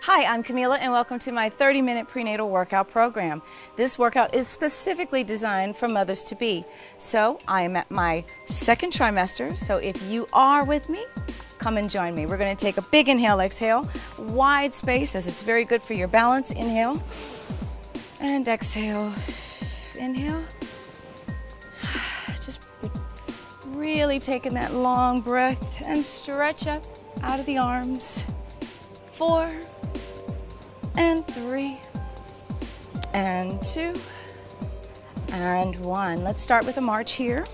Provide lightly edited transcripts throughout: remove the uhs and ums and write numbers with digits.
Hi, I'm Camila and welcome to my 30-minute prenatal workout program. This workout is specifically designed for mothers-to-be. So I am at my second trimester, so if you are with me, come and join me. We're going to take a big inhale, exhale, wide space as it's very good for your balance. Inhale and exhale. Inhale. Just really taking that long breath and stretch up out of the arms. 4 and 3 and 2 and 1. Let's start with a march here.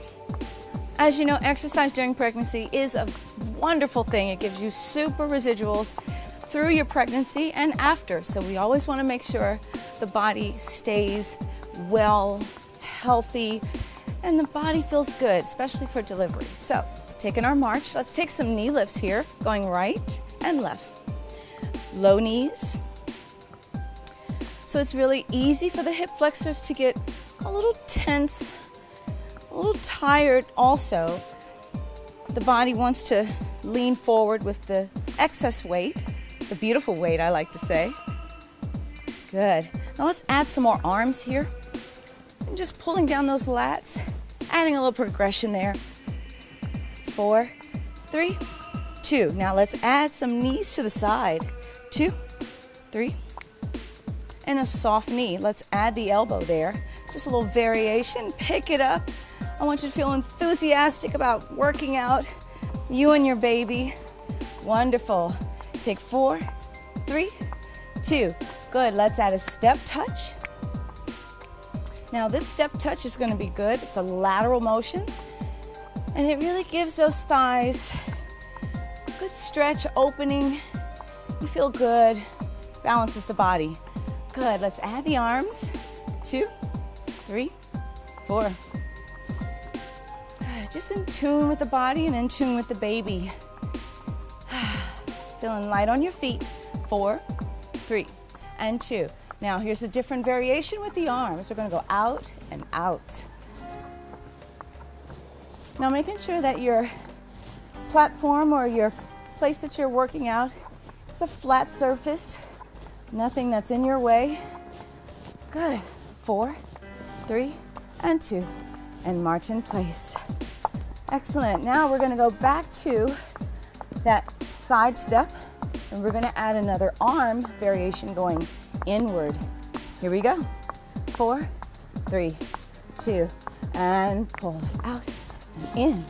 As you know, exercise during pregnancy is a wonderful thing. It gives you super residuals through your pregnancy and after. So we always want to make sure the body stays well, healthy, and the body feels good, especially for delivery. So taking our march, let's take some knee lifts here, going right and left. Low knees. So it's really easy for the hip flexors to get a little tense, a little tired also. The body wants to lean forward with the excess weight, the beautiful weight I like to say. Good. Now let's add some more arms here. And just pulling down those lats, adding a little progression there. 4, 3, 2. Now let's add some knees to the side. 2, 3, and a soft knee. Let's add the elbow there. Just a little variation. Pick it up. I want you to feel enthusiastic about working out, you and your baby. Wonderful. Take 4, 3, 2. Good. Let's add a step touch. Now this step touch is going to be good. It's a lateral motion, and it really gives those thighs a good stretch, opening. You feel good. Balances the body. Good. Let's add the arms. 2, 3, 4. Just in tune with the body and in tune with the baby. Feeling light on your feet. 4, 3, and 2. Now here's a different variation with the arms. We're going to go out and out. Now making sure that your platform or your place that you're working out is a flat surface. Nothing that's in your way. Good. 4, 3, and 2. And march in place. Excellent. Now we're going to go back to that side step. And we're going to add another arm variation going inward. Here we go. 4, 3, 2. And pull it out and in.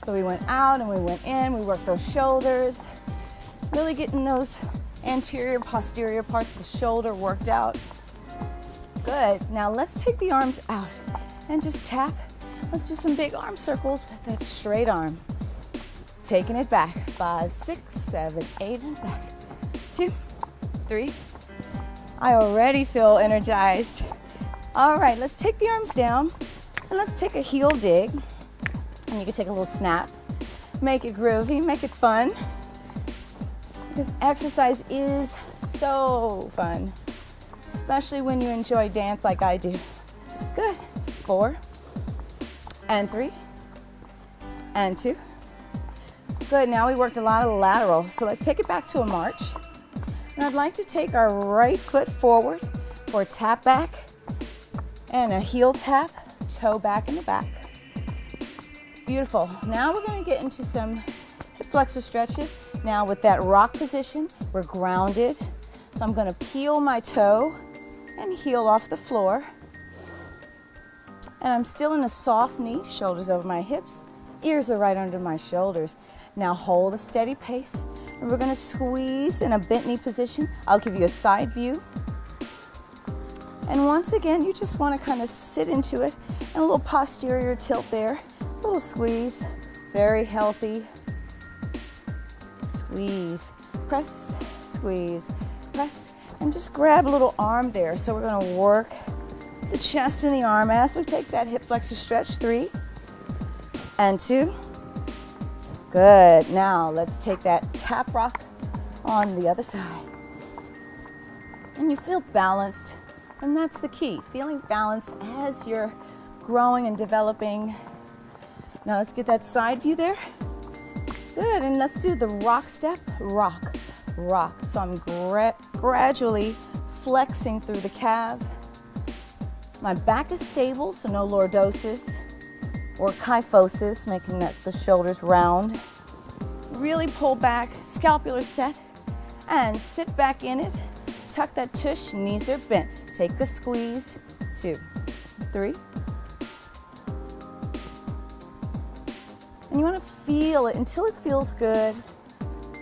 So we went out and we went in. We worked those shoulders. Really getting those anterior, posterior parts of the shoulder worked out. Good. Now let's take the arms out and just tap. Let's do some big arm circles with that straight arm. Taking it back. 5, 6, 7, 8, and back. 2, 3. I already feel energized. All right, let's take the arms down and let's take a heel dig. And you can take a little snap. Make it groovy, make it fun. Because exercise is so fun, especially when you enjoy dance like I do. Good. 4 and 3 and 2. Good. Now we worked a lot of lateral, so let's take it back to a march. And I'd like to take our right foot forward for a tap back and a heel tap, toe back in the back. Beautiful. Now we're going to get into some hip flexor stretches. Now with that rock position, we're grounded. So I'm going to peel my toe and heel off the floor. And I'm still in a soft knee, shoulders over my hips, ears are right under my shoulders. Now hold a steady pace, and we're going to squeeze in a bent knee position. I'll give you a side view. And once again, you just want to kind of sit into it, and a little posterior tilt there, a little squeeze, very healthy. Squeeze, press, squeeze, press, and just grab a little arm there. So we're going to work the chest and the arm as we take that hip flexor stretch. 3 and 2. Good. Now let's take that tap rock on the other side. And you feel balanced, and that's the key, feeling balanced as you're growing and developing. Now let's get that side view there. Good, and let's do the rock step, rock, rock. So I'm gradually flexing through the calf. My back is stable, so no lordosis or kyphosis, making the shoulders round. Really pull back, scapular set, and sit back in it. Tuck that tush, knees are bent. Take a squeeze, 2, 3. And you want to feel it until it feels good.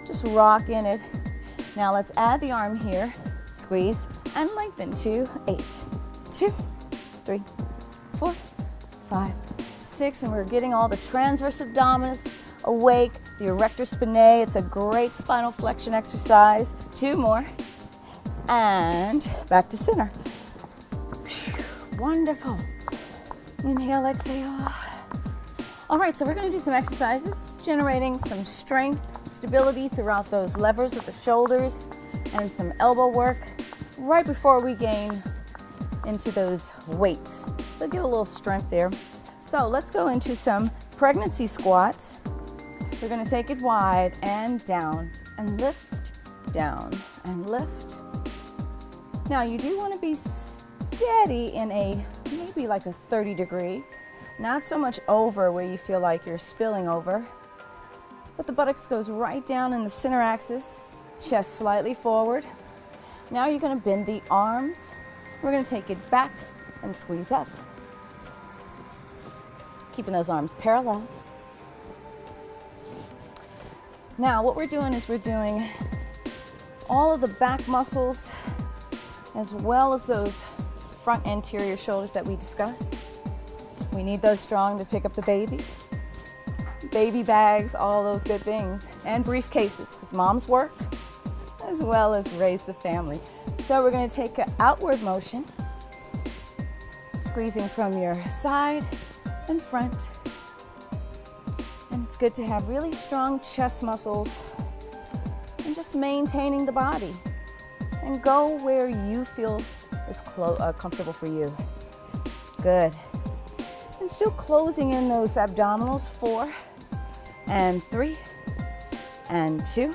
Just rock in it. Now let's add the arm here. Squeeze and lengthen. 2, 8, 2, 3, 4, 5, 6. And we're getting all the transverse abdominis awake, the erector spinae. It's a great spinal flexion exercise. 2 more. And back to center. Wonderful. Inhale, exhale. All right, so we're going to do some exercises, generating some strength, stability throughout those levers of the shoulders, and some elbow work right before we gain into those weights. So get a little strength there. So let's go into some pregnancy squats. We're going to take it wide and down and lift, down and lift. Now you do want to be steady in a maybe like a 30 degree. Not so much over where you feel like you're spilling over, but the buttocks goes right down in the center axis, chest slightly forward. Now you're going to bend the arms. We're going to take it back and squeeze up. Keeping those arms parallel. Now what we're doing is we're doing all of the back muscles as well as those front anterior shoulders that we discussed. We need those strong to pick up the baby bags, all those good things, and briefcases, because moms work as well as raise the family. So we're going to take an outward motion, squeezing from your side and front. And it's good to have really strong chest muscles and just maintaining the body. And go where you feel is comfortable for you. Good. And still closing in those abdominals. 4 and 3 and 2.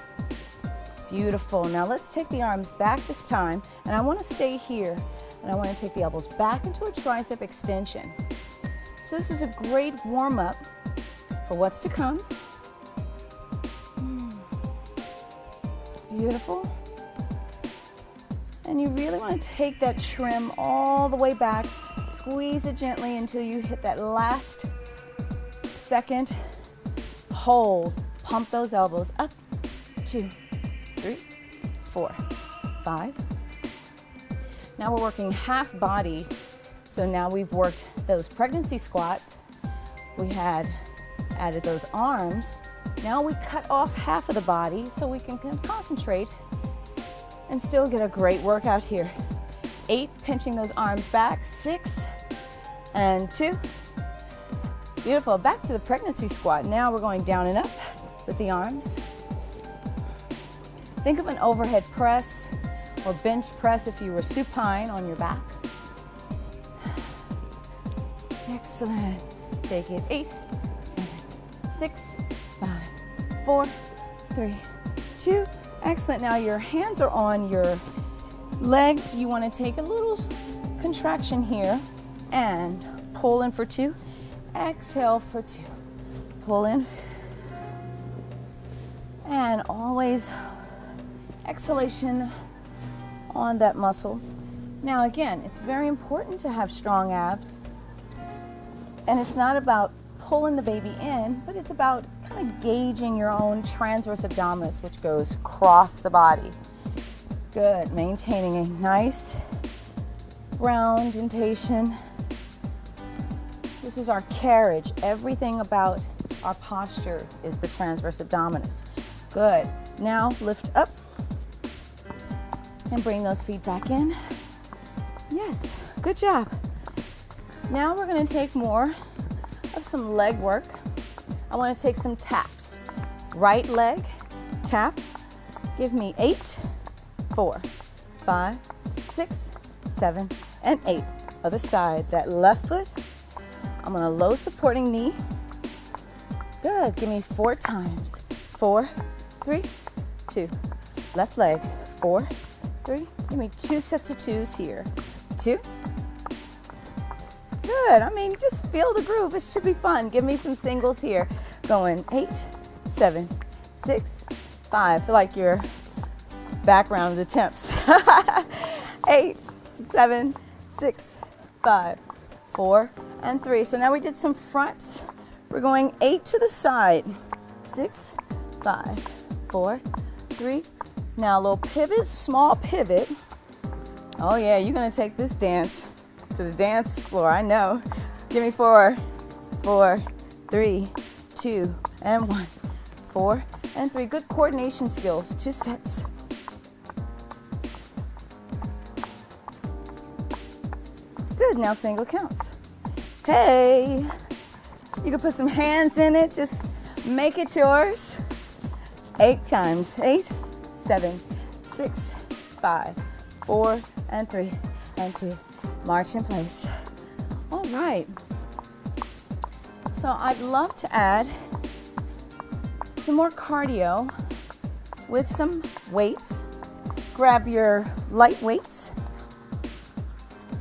Beautiful. Now let's take the arms back this time, and I want to stay here, and I want to take the elbows back into a tricep extension. So this is a great warm-up for what's to come. Beautiful. And you really want to take that trim all the way back. Squeeze it gently until you hit that last second. Hold. Pump those elbows up. 2, 3, 4, 5. Now we're working half body. So now we've worked those pregnancy squats. We had added those arms. Now we cut off half of the body so we can concentrate and still get a great workout here. 8, pinching those arms back. 6 and 2. Beautiful. Back to the pregnancy squat. Now we're going down and up with the arms. Think of an overhead press or bench press if you were supine on your back. Excellent. Take it. 8, 7, 6, 5, 4, 3, 2. Excellent. Now your hands are on your legs. You want to take a little contraction here and pull in for 2. Exhale for 2. Pull in. And always exhalation on that muscle. Now again, it's very important to have strong abs. And it's not about pulling the baby in, but it's about kind of gauging your own transverse abdominis, which goes across the body. Good. Maintaining a nice round indentation. This is our carriage. Everything about our posture is the transverse abdominis. Good. Now lift up and bring those feet back in. Yes, good job. Now we're going to take more of some leg work. I want to take some taps. Right leg, tap. Give me 8, 4, 5, 6, 7, and 8. Other side, that left foot. I'm on a low supporting knee. Good. Give me 4 times. 4, 3, 2, left leg, 4, 3, give me 2 sets of 2s here, 2, good, I mean, just feel the groove, it should be fun. Give me some singles here, going 8, 7, 6, 5, feel like you're background of the temps, 8, 7, 6, 5, 4, and 3. So now we did some fronts. We're going 8 to the side, 6, 5, 4, 3. Now a little pivot, small pivot. Oh yeah, you're gonna take this dance to the dance floor, I know. Give me 4, 4, 3, 2, and 1, 4, and 3. Good coordination skills, 2 sets. Good, now single counts. Hey, you can put some hands in it, just make it yours. 8 times, 8, 7, 6, 5, 4, and 3, and 2. March in place. All right. So I'd love to add some more cardio with some weights. Grab your light weights.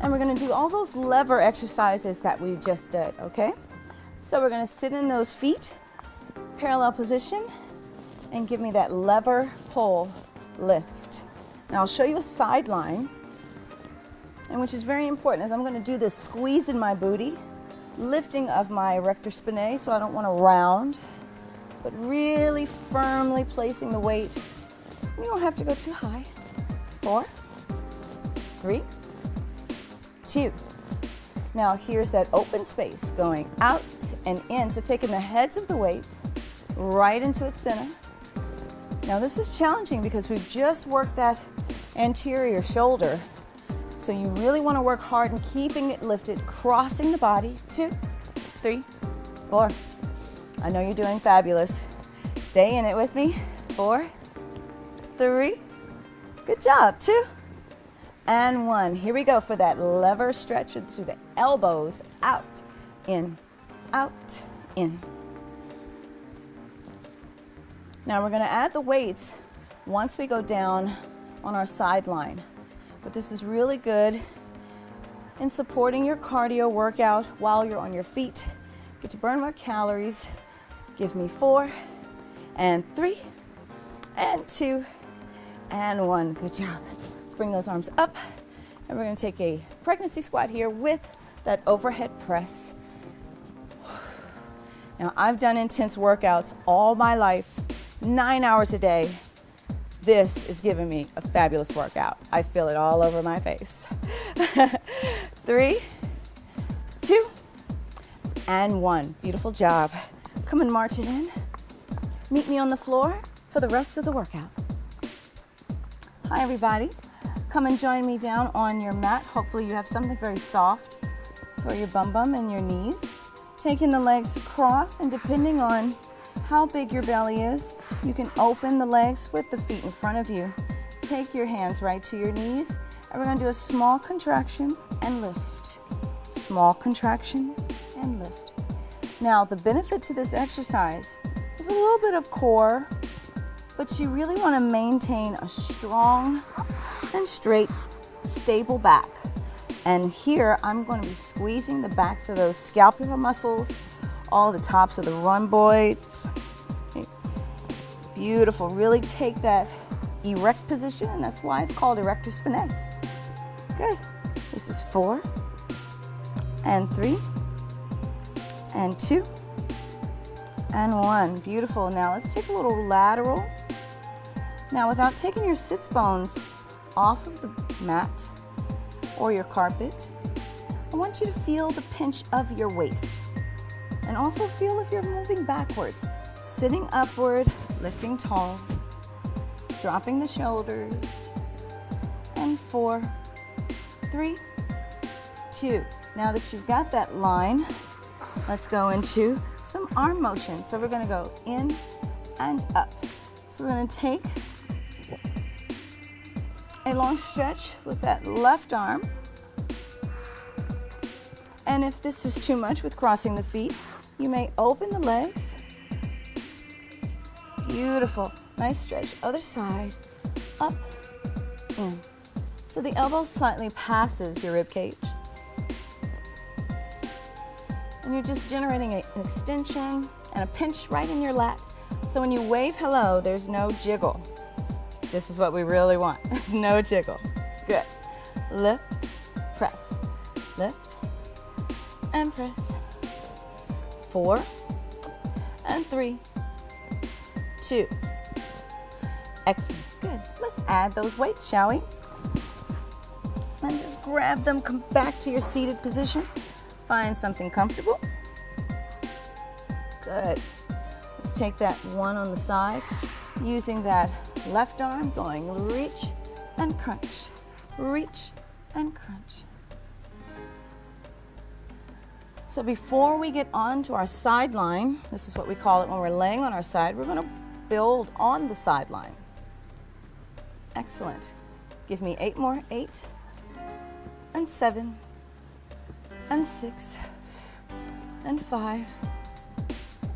And we're gonna do all those lever exercises that we just did, okay? So we're gonna sit in those feet, parallel position, and give me that lever pull lift. Now I'll show you a sideline, and which is very important, as I'm gonna do this squeeze in my booty, lifting of my erector spinae, so I don't wanna round, but really firmly placing the weight. You don't have to go too high. 4, 3, 2. Now here's that open space going out and in. So taking the heads of the weight right into its center. Now this is challenging because we've just worked that anterior shoulder. So you really want to work hard in keeping it lifted, crossing the body. 2, 3, 4. I know you're doing fabulous. Stay in it with me. 4, 3. Good job. 2. And 1. Here we go for that lever stretch through the elbows. Out, in, out, in. Now we're going to add the weights once we go down on our sideline. But this is really good in supporting your cardio workout while you're on your feet. Get to burn more calories. Give me 4, and 3, and 2, and 1. Good job. Let's bring those arms up, and we're going to take a pregnancy squat here with that overhead press. Now, I've done intense workouts all my life, 9 hours a day. This is giving me a fabulous workout. I feel it all over my face. 3, 2, and 1. Beautiful job. Come and march it in. Meet me on the floor for the rest of the workout. Hi, everybody. Come and join me down on your mat. Hopefully you have something very soft for your bum and your knees. Taking the legs across, and depending on how big your belly is, you can open the legs with the feet in front of you. Take your hands right to your knees, and we're going to do a small contraction and lift. Small contraction and lift. Now, the benefit to this exercise is a little bit of core, but you really want to maintain a strong and straight, stable back. And here I'm going to be squeezing the backs of those scapular muscles, all the tops of the rhomboids. Okay. Beautiful. Really take that erect position, and that's why it's called erector spinae. Good. This is 4, and 3, and 2, and 1. Beautiful. Now let's take a little lateral. Now, without taking your sits bones off of the mat or your carpet, I want you to feel the pinch of your waist. And also feel if you're moving backwards, sitting upward, lifting tall, dropping the shoulders, and 4, 3, 2. Now that you've got that line, let's go into some arm motion. So we're going to go in and up. So we're going to take a long stretch with that left arm. And if this is too much with crossing the feet, you may open the legs. Beautiful. Nice stretch. Other side. up, in. So the elbow slightly passes your rib cage. And you're just generating an extension and a pinch right in your lat. So when you wave hello, there's no jiggle. This is what we really want. No jiggle. Good. Lift, press, lift, and press. 4, and 3, 2. Excellent. Good. Let's add those weights, shall we? And just grab them, come back to your seated position. Find something comfortable. Good. Let's take that one on the side, using that left arm, going reach and crunch, reach and crunch. So before we get on to our sideline, this is what we call it when we're laying on our side, we're going to build on the sideline. Excellent. Give me 8 more. 8 and 7 and 6 and 5.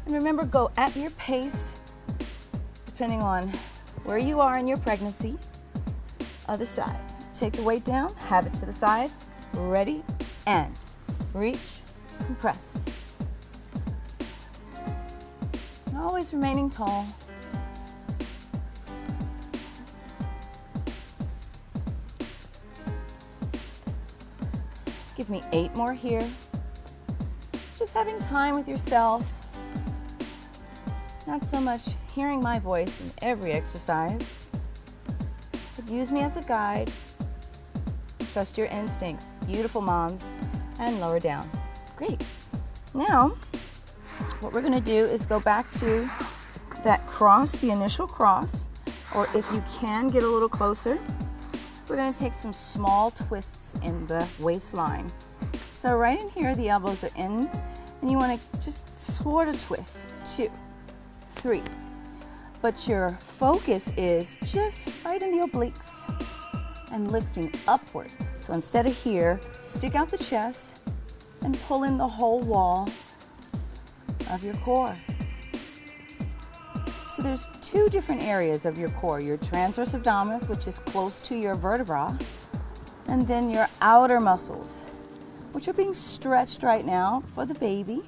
And remember, go at your pace, depending on where you are in your pregnancy. Other side. Take the weight down, have it to the side, ready, and reach and press. Always remaining tall. Give me 8 more here. Just having time with yourself. Not so much hearing my voice in every exercise, but use me as a guide. Trust your instincts. Beautiful moms. And lower down. Great. Now, what we're going to do is go back to that cross, the initial cross, or if you can get a little closer, we're going to take some small twists in the waistline. So right in here, the elbows are in, and you want to just sort of twist. 2, 3. But your focus is just right in the obliques and lifting upward. So instead of here, stick out the chest and pull in the whole wall of your core. So there's 2 different areas of your core, your transverse abdominis, which is close to your vertebra, and then your outer muscles, which are being stretched right now for the baby,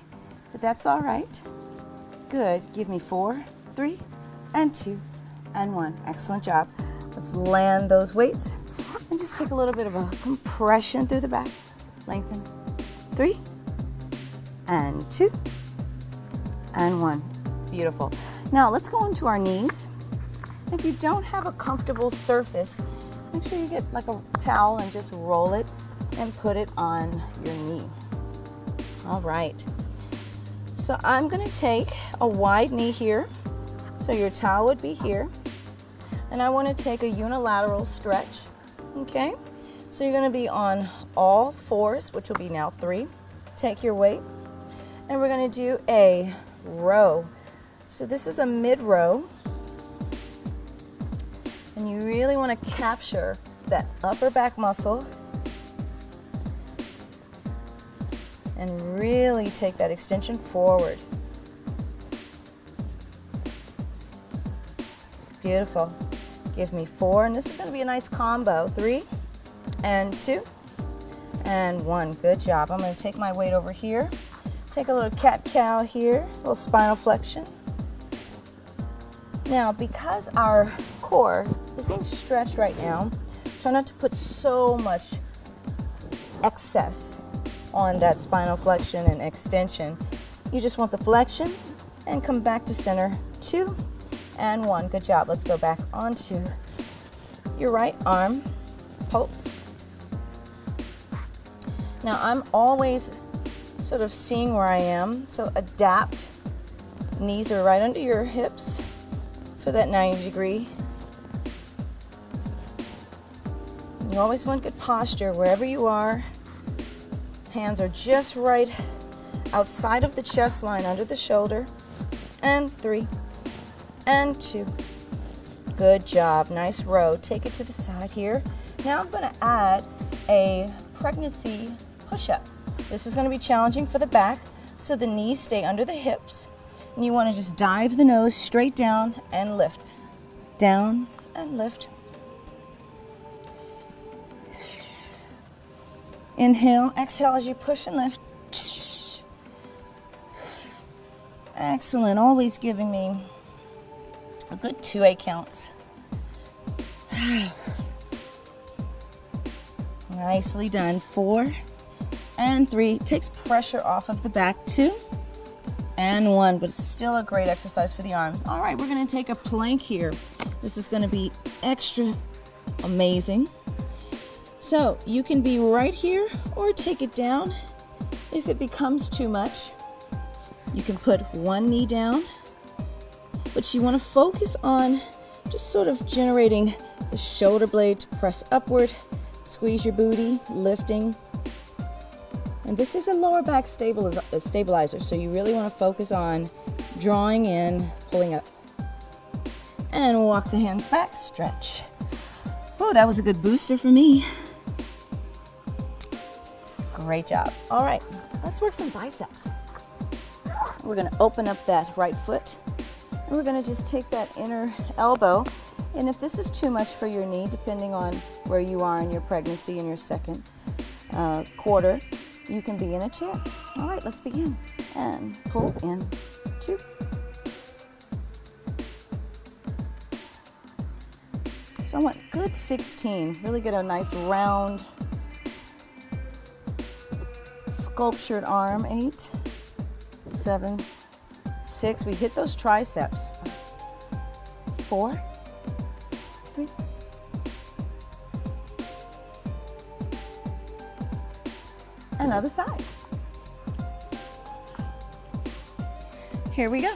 but that's all right. Good. Give me 4, 3, and 2, and 1. Excellent job. Let's land those weights and just take a little bit of a compression through the back. Lengthen. 3, and 2, and 1. Beautiful. Now let's go into our knees. If you don't have a comfortable surface, make sure you get like a towel and just roll it and put it on your knee. All right. So I'm going to take a wide knee here. So your towel would be here. And I want to take a unilateral stretch. Okay? So you're going to be on all 4s, which will be now 3. Take your weight. And we're going to do a row. So this is a mid row. And you really want to capture that upper back muscle and really take that extension forward. Beautiful. Give me 4, and this is going to be a nice combo. 3, and 2, and 1. Good job. I'm going to take my weight over here. Take a little cat-cow here, a little spinal flexion. Now, because our core is being stretched right now, try not to put so much excess on that spinal flexion and extension. You just want the flexion and come back to center. 2, and 1. Good job. Let's go back onto your right arm, pulse. Now, I'm always sort of seeing where I am, so adapt. Knees are right under your hips for that 90 degree. You always want good posture wherever you are. Hands are just right outside of the chest line, under the shoulder. And 3, and 2. Good job. Nice row. Take it to the side here. Now I'm going to add a pregnancy push-up. This is going to be challenging for the back, so the knees stay under the hips. And you want to just dive the nose straight down and lift. Down and lift. Inhale, exhale as you push and lift. Excellent, always giving me a good 2-8 counts. Nicely done. 4 and 3. Takes pressure off of the back. 2 and 1, but it's still a great exercise for the arms. All right, we're going to take a plank here. This is going to be extra amazing. So you can be right here or take it down. If it becomes too much, you can put one knee down, but you want to focus on just sort of generating the shoulder blade to press upward, squeeze your booty, lifting. And this is a lower back stabilizer, so you really want to focus on drawing in, pulling up. And walk the hands back, stretch. Oh, that was a good booster for me. Great job. All right, let's work some biceps. We're going to open up that right foot, and we're going to just take that inner elbow. And if this is too much for your knee, depending on where you are in your pregnancy in your second quarter, you can be in a chair. All right, let's begin. And pull in, 2. So I want good 16. Really get a nice round sculptured arm. 8, 7, 6. We hit those triceps. 4, 3. Another side. Here we go.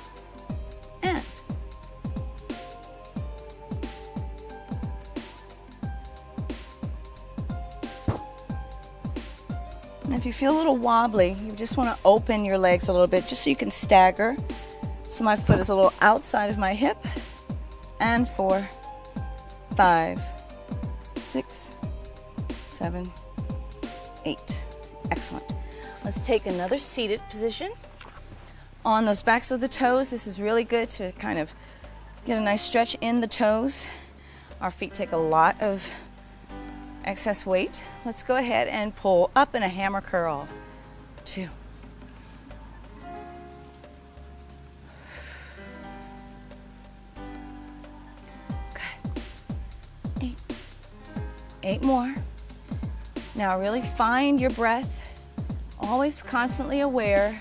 And if you feel a little wobbly, you just want to open your legs a little bit just so you can stagger. So my foot is a little outside of my hip. And 4, 5, 6, 7, 8. Excellent. Let's take another seated position on those backs of the toes. This is really good to kind of get a nice stretch in the toes. Our feet take a lot of excess weight. Let's go ahead and pull up in a hammer curl. 2. Good. 8. 8 more. Now really find your breath. Always constantly aware.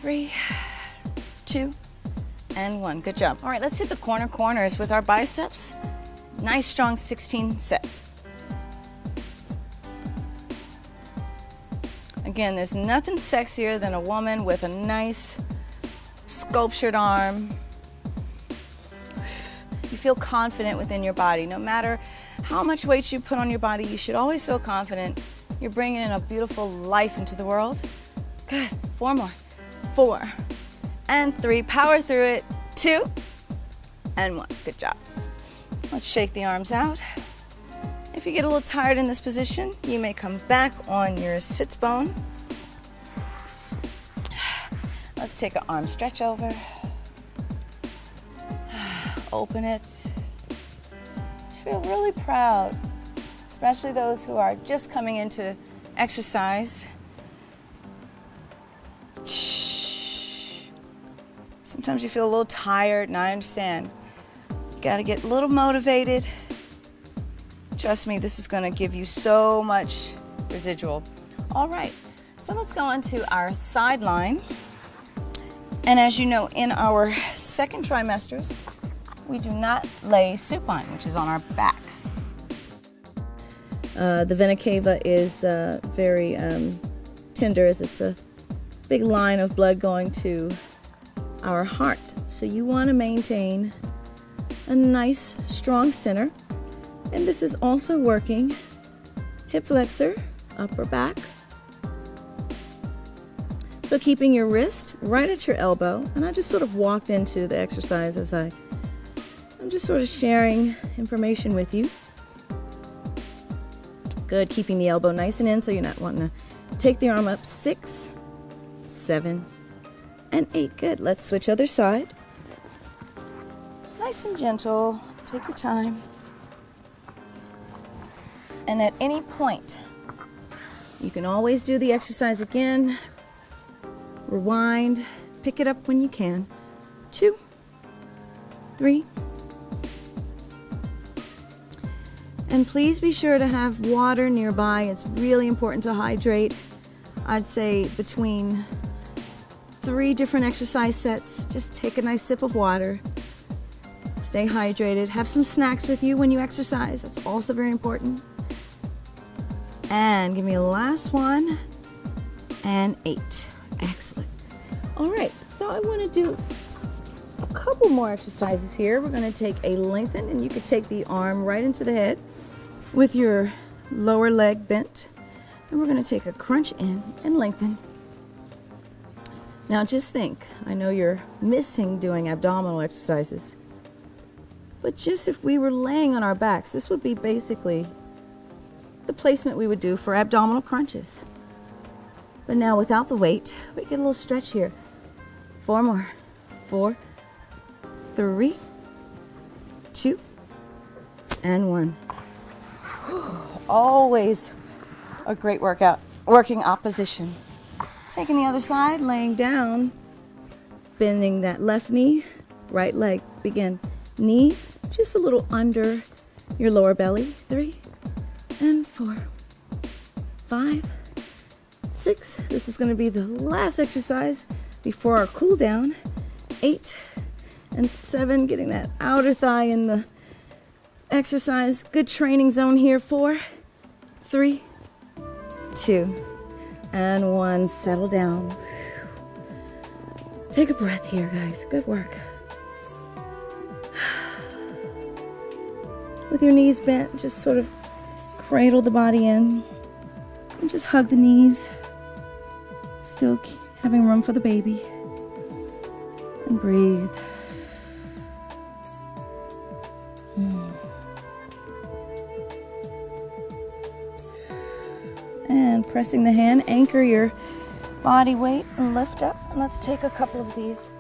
3, 2, and 1. Good job. All right, let's hit the corners with our biceps. Nice, strong 16 sets. Again, there's nothing sexier than a woman with a nice sculptured arm. You feel confident within your body. No matter how much weight you put on your body, you should always feel confident. You're bringing in a beautiful life into the world. Good. 4 more. 4 and 3. Power through it. 2 and 1. Good job. Let's shake the arms out. If you get a little tired in this position, you may come back on your sits bone. Let's take an arm stretch over. Open it. Feel really proud, especially those who are just coming into exercise. Sometimes you feel a little tired, and I understand. You got to get a little motivated. Trust me, this is going to give you so much residual. All right, so let's go on to our sideline. And as you know, in our second trimesters, we do not lay supine, which is on our back. The vena cava is very tender, as it's a big line of blood going to our heart. So you want to maintain a nice, strong center. And this is also working hip flexor, upper back. So keeping your wrist right at your elbow. And I just sort of walked into the exercise as I'm just sort of sharing information with you. Good, keeping the elbow nice and in so you're not wanting to take the arm up. 6, 7, and 8. Good. Let's switch other side. Nice and gentle. Take your time. And at any point, You can always do the exercise again, rewind, pick it up when you can. 2, 3. And please be sure to have water nearby. It's really important to hydrate. I'd say between 3 different exercise sets, just take a nice sip of water. Stay hydrated. Have some snacks with you when you exercise. That's also very important. And give me a last one. And 8. Excellent. All right, so I want to do a couple more exercises here. We're going to take a lengthen, and you could take the arm right into the head with your lower leg bent. And we're going to take a crunch in and lengthen. Now just think, I know you're missing doing abdominal exercises, but just if we were laying on our backs, this would be basically the placement we would do for abdominal crunches. But now without the weight, we get a little stretch here. 4 more. 4, 3, 2, and 1. Always a great workout. Working opposition. Taking the other side, laying down, bending that left knee, right leg. Begin. Knee just a little under your lower belly. 3 and 4, 5, 6. This is going to be the last exercise before our cool down. 8 and 7. Getting that outer thigh in the exercise. Good training zone here. 4, 3, 2, and 1. Settle down. Take a breath here, guys. Good work. With your knees bent, just sort of cradle the body in and just hug the knees. Still having room for the baby. And breathe. And pressing the hand, anchor your body weight and lift up. And let's take a couple of these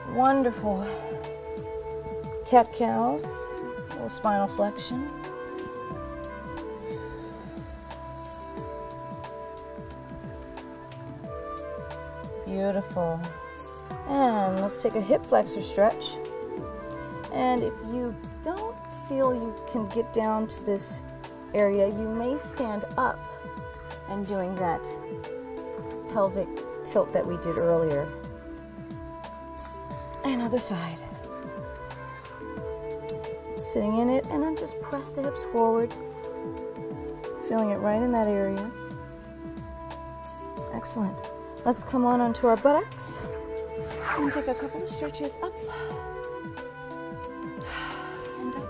wonderful cat-cows. A little spinal flexion. Beautiful. And let's take a hip flexor stretch. And if you don't feel you can get down to this area, you may stand up and doing that pelvic tilt that we did earlier. And other side. Sitting in it, and then just press the hips forward. Feeling it right in that area. Excellent. Let's come on onto our buttocks and take a couple of stretches up and up.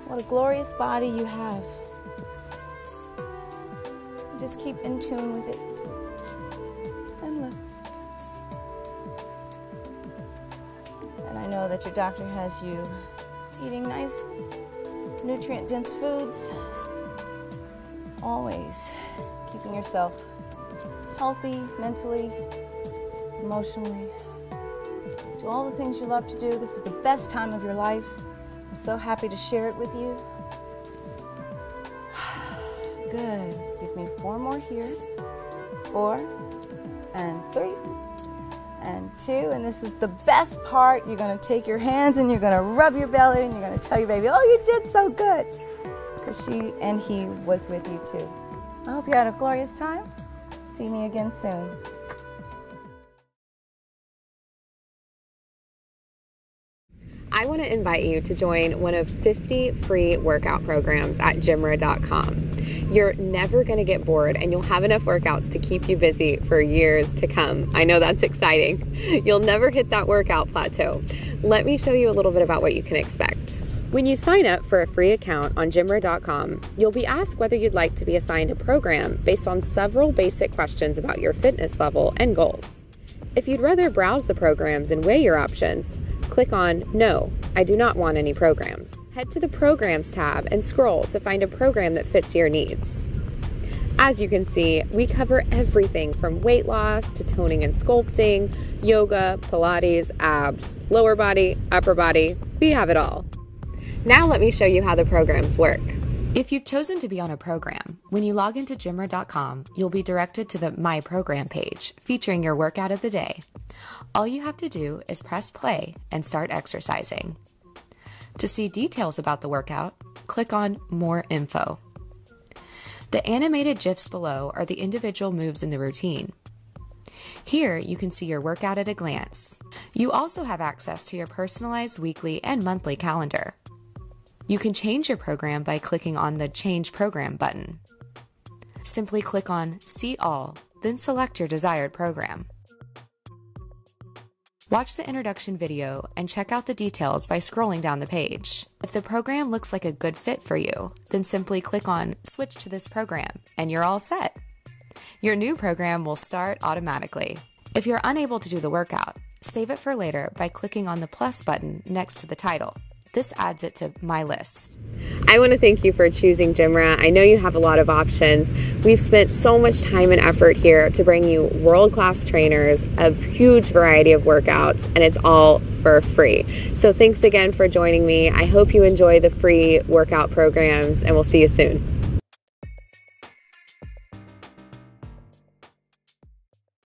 What a glorious body you have. Just keep in tune with it. And lift. And I know that your doctor has you eating nice, nutrient-dense foods. Always keeping yourself healthy, mentally, emotionally. Do all the things you love to do. This is the best time of your life. I'm so happy to share it with you. Good. Give me 4 more here. 4 and 3 and 2. And this is the best part. You're going to take your hands and you're going to rub your belly and you're going to tell your baby, oh, you did so good. Because she and he was with you too. I hope you had a glorious time. See me again soon. I want to invite you to join one of 50 free workout programs at GymRa.com. You're never going to get bored, and you'll have enough workouts to keep you busy for years to come. I know that's exciting. You'll never hit that workout plateau. Let me show you a little bit about what you can expect. When you sign up for a free account on GymRa.com, you'll be asked whether you'd like to be assigned a program based on several basic questions about your fitness level and goals. If you'd rather browse the programs and weigh your options, click on No, I do not want any programs. Head to the Programs tab and scroll to find a program that fits your needs. As you can see, we cover everything from weight loss to toning and sculpting, yoga, Pilates, abs, lower body, upper body. We have it all. Now let me show you how the programs work. If you've chosen to be on a program, when you log into GymRa.com, you'll be directed to the My Program page featuring your workout of the day. All you have to do is press play and start exercising. To see details about the workout, click on More Info. The animated GIFs below are the individual moves in the routine. Here, you can see your workout at a glance. You also have access to your personalized weekly and monthly calendar. You can change your program by clicking on the Change Program button. Simply click on See All, then select your desired program. Watch the introduction video and check out the details by scrolling down the page. If the program looks like a good fit for you, then simply click on Switch to this program and you're all set. Your new program will start automatically. If you're unable to do the workout, save it for later by clicking on the plus button next to the title. This adds it to My List. I want to thank you for choosing GymRa. I know you have a lot of options. We've spent so much time and effort here to bring you world-class trainers, a huge variety of workouts, and it's all for free. So thanks again for joining me. I hope you enjoy the free workout programs, and we'll see you soon.